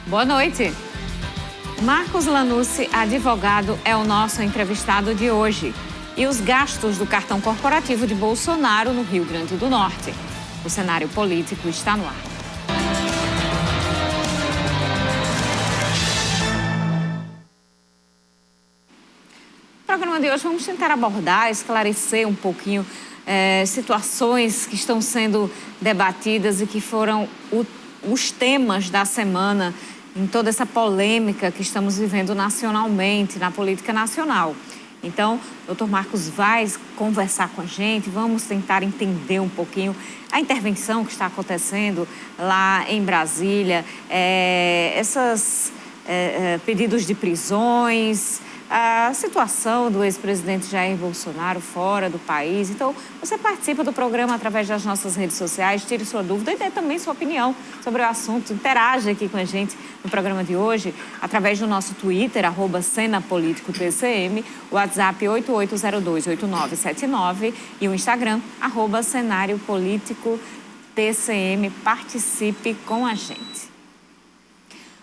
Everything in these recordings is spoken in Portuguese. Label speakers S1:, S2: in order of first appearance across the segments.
S1: Boa noite. Marcos Lanusse, advogado, é o nosso entrevistado de hoje. E os gastos do cartão corporativo de Bolsonaro no Rio Grande do Norte. O cenário político está no ar. No programa de hoje vamos tentar abordar, esclarecer um pouquinho situações que estão sendo debatidas e que foram os temas da semana em toda essa polêmica que estamos vivendo nacionalmente, na política nacional. Então, o Dr. Marcos vai conversar com a gente, vamos tentar entender um pouquinho a intervenção que está acontecendo lá em Brasília, esses pedidos de prisões, a situação do ex-presidente Jair Bolsonaro fora do país. Então, você participa do programa através das nossas redes sociais, tire sua dúvida e dê também sua opinião sobre o assunto. Interage aqui com a gente no programa de hoje, através do nosso Twitter, @CenaPolíticoTCM, o WhatsApp 88028979 e o Instagram, @CenárioPolíticoTCM. Participe com a gente.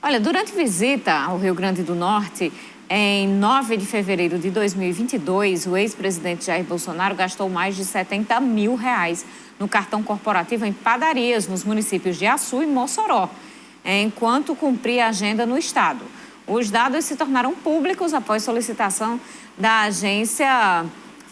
S1: Olha, durante visita ao Rio Grande do Norte, em 9 de fevereiro de 2022, o ex-presidente Jair Bolsonaro gastou mais de R$70 mil no cartão corporativo em padarias nos municípios de Açu e Mossoró, enquanto cumpria a agenda no estado. Os dados se tornaram públicos após solicitação da agência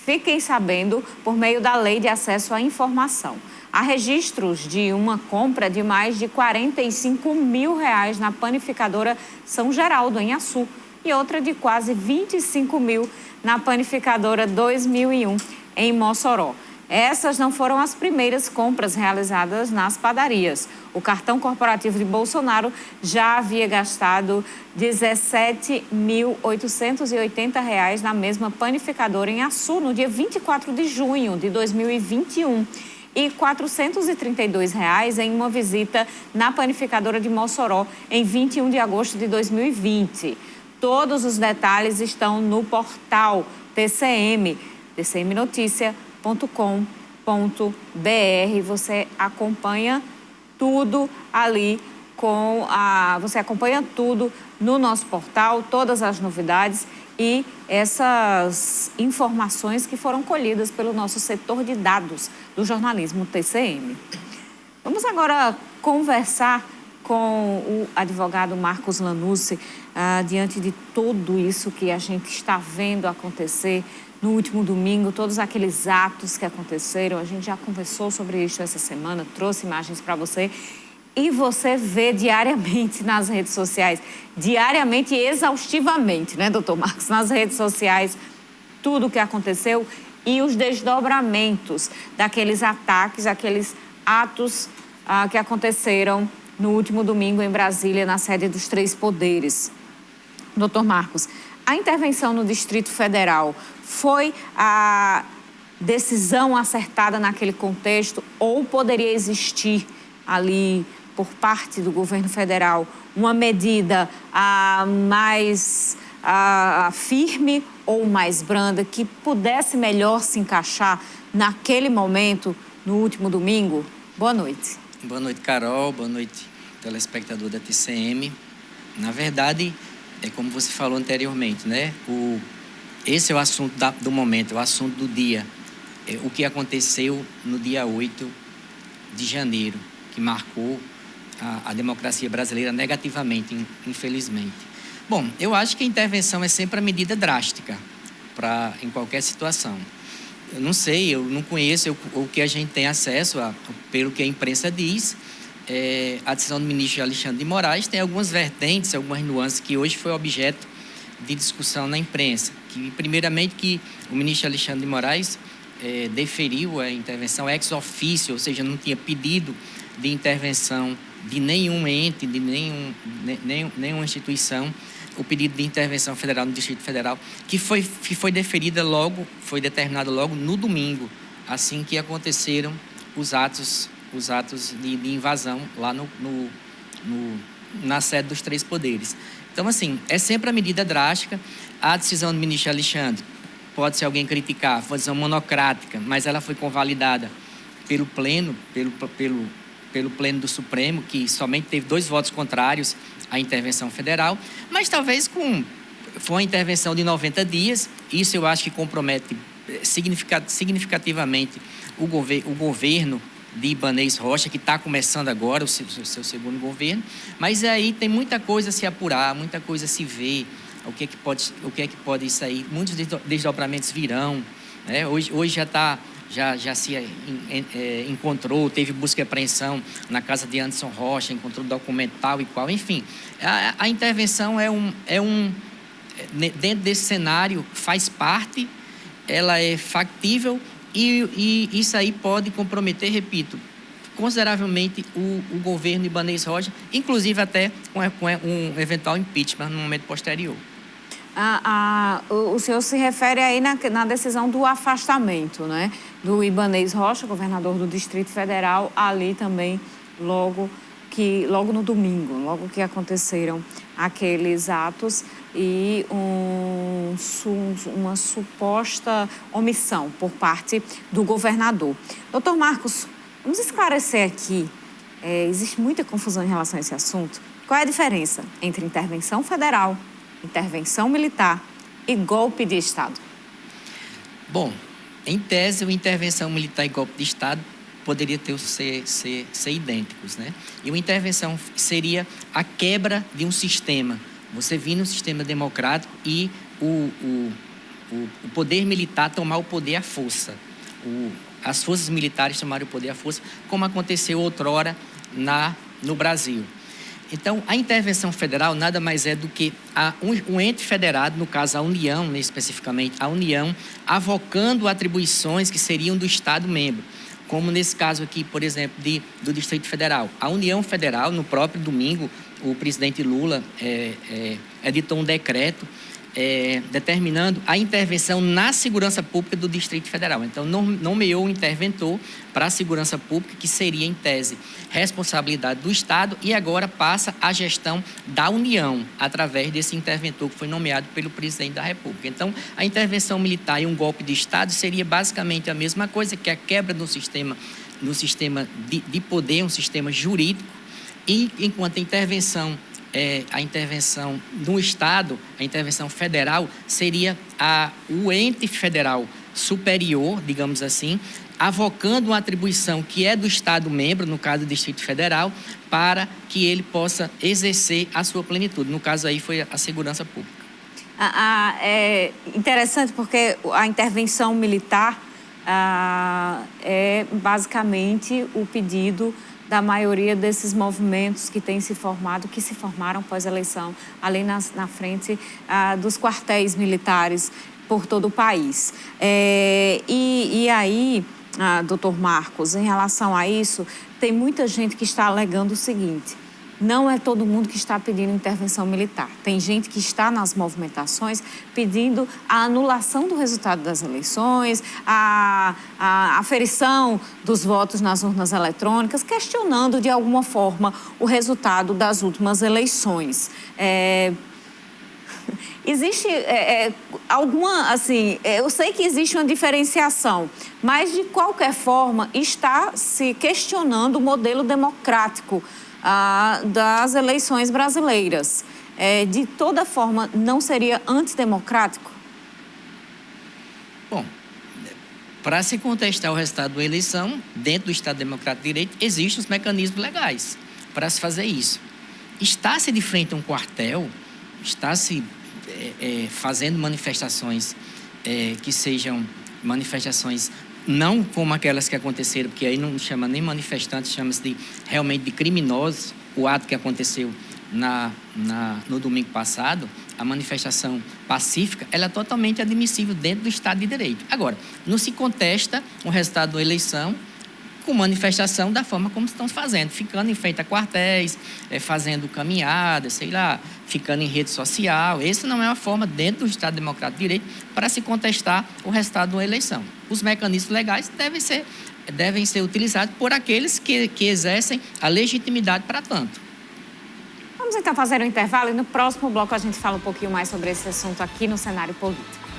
S1: Fiquem Sabendo por meio da Lei de Acesso à Informação. Há registros de uma compra de mais de R$45 mil na panificadora São Geraldo, em Açu, e outra de quase 25 mil na panificadora 2001, em Mossoró. Essas não foram as primeiras compras realizadas nas padarias. O cartão corporativo de Bolsonaro já havia gastado R$17.880 na mesma panificadora em Açu, no dia 24 de junho de 2021. E R$432 em uma visita na panificadora de Mossoró, em 21 de agosto de 2020. Todos os detalhes estão no portal TCM, tcmnoticia.com.br. Você acompanha tudo ali você acompanha tudo no nosso portal, todas as novidades e essas informações que foram colhidas pelo nosso setor de dados do jornalismo TCM. Vamos agora conversar com o advogado Marcos Lanusse, diante de tudo isso que a gente está vendo acontecer no último domingo, todos aqueles atos que aconteceram. A gente já conversou sobre isso essa semana, trouxe imagens para você. E você vê diariamente nas redes sociais, diariamente e exaustivamente, né, doutor Marcos? Nas redes sociais, tudo o que aconteceu e os desdobramentos daqueles ataques, aqueles atos que aconteceram no último domingo em Brasília, na sede dos Três Poderes. Doutor Marcos, a intervenção no Distrito Federal foi a decisão acertada naquele contexto ou poderia existir ali, por parte do governo federal, uma medida mais firme ou mais branda que pudesse melhor se encaixar naquele momento, no último domingo? Boa noite.
S2: Boa noite, Carol. Boa noite, telespectador da TCM. Na verdade, é como você falou anteriormente, né? Esse é o assunto do momento, o assunto do dia. O que aconteceu no dia 8 de janeiro, que marcou a democracia brasileira negativamente, infelizmente. Bom, eu acho que a intervenção é sempre a medida drástica em qualquer situação. Eu não sei, eu não conheço o que a gente tem acesso, pelo que a imprensa diz. A decisão do ministro Alexandre de Moraes tem algumas vertentes, algumas nuances que hoje foi objeto de discussão na imprensa. Primeiramente, que o ministro Alexandre de Moraes deferiu a intervenção ex officio, ou seja, não tinha pedido de intervenção de nenhum ente, de nenhuma instituição, o pedido de intervenção federal no Distrito Federal, que foi deferida foi determinado logo no domingo, assim que aconteceram os atos de invasão lá no na sede dos três poderes. Então, assim, é sempre a medida drástica. A decisão do ministro Alexandre, pode ser alguém criticar, foi uma decisão monocrática, mas ela foi convalidada pelo Pleno do Supremo, que somente teve 2 votos contrários à intervenção federal, mas talvez foi uma intervenção de 90 dias, isso eu acho que compromete significativamente o governo de Ibanez Rocha, que está começando agora o seu segundo governo, mas aí tem muita coisa a se apurar, muita coisa a se ver, o que é que pode sair, muitos desdobramentos virão, né? Hoje já se encontrou, teve busca e apreensão na casa de Anderson Rocha, encontrou documento tal e qual, enfim, a intervenção dentro desse cenário faz parte, ela é factível e isso aí pode comprometer, repito, consideravelmente o governo Ibanez Rocha, inclusive até com um eventual impeachment no momento posterior.
S1: O senhor se refere aí na decisão do afastamento, né, do Ibanez Rocha, governador do Distrito Federal, ali também, logo no domingo, logo que aconteceram aqueles atos e uma suposta omissão por parte do governador. Doutor Marcos, vamos esclarecer aqui, existe muita confusão em relação a esse assunto. Qual é a diferença entre intervenção federal, intervenção militar e golpe de Estado?
S2: Bom, em tese, a intervenção militar e golpe de Estado poderiam ser idênticos, né? E uma intervenção seria a quebra de um sistema. Você vir no sistema democrático e o poder militar tomar o poder à força. As forças militares tomarem o poder à força, como aconteceu outrora no Brasil. Então, a intervenção federal nada mais é do que um ente federado, no caso a União, especificamente a União, avocando atribuições que seriam do Estado membro, como nesse caso aqui, por exemplo, do Distrito Federal. A União Federal, no próprio domingo, o presidente Lula editou um decreto determinando a intervenção na segurança pública do Distrito Federal. Então, nomeou um interventor para a segurança pública, que seria, em tese, responsabilidade do Estado, e agora passa a gestão da União, através desse interventor que foi nomeado pelo presidente da República. Então, a intervenção militar e um golpe de Estado seria basicamente a mesma coisa, que é a quebra do sistema de poder, um sistema jurídico, e enquanto a intervenção no Estado, a intervenção federal, seria o ente federal superior, digamos assim, avocando uma atribuição que é do Estado membro, no caso do Distrito Federal, para que ele possa exercer a sua plenitude. No caso aí foi a segurança pública.
S1: É interessante porque a intervenção militar é basicamente o pedido da maioria desses movimentos que têm se formado, que se formaram pós-eleição, ali na frente dos quartéis militares por todo o país. E aí, doutor Marcos, em relação a isso, tem muita gente que está alegando o seguinte: não é todo mundo que está pedindo intervenção militar. Tem gente que está nas movimentações pedindo a anulação do resultado das eleições, a aferição dos votos nas urnas eletrônicas, questionando de alguma forma o resultado das últimas eleições. Existe alguma, assim, eu sei que existe uma diferenciação, mas de qualquer forma está se questionando o modelo democrático das eleições brasileiras. De toda forma, não seria antidemocrático?
S2: Bom, para se contestar o resultado da eleição, dentro do Estado Democrático de Direito, existem os mecanismos legais para se fazer isso. Está-se de frente a um quartel, está-se fazendo manifestações que sejam manifestações não como aquelas que aconteceram, porque aí não chama nem manifestantes, chama-se realmente de criminosos. O ato que aconteceu no domingo passado, a manifestação pacífica, ela é totalmente admissível dentro do Estado de Direito. Agora, não se contesta o resultado da eleição com manifestação da forma como estão fazendo, ficando em frente a quartéis, fazendo caminhadas, sei lá, ficando em rede social. Essa não é uma forma, dentro do Estado Democrático de Direito, para se contestar o resultado da eleição. Os mecanismos legais devem ser utilizados por aqueles que exercem a legitimidade para tanto.
S1: Vamos então fazer um intervalo e no próximo bloco a gente fala um pouquinho mais sobre esse assunto aqui no cenário político.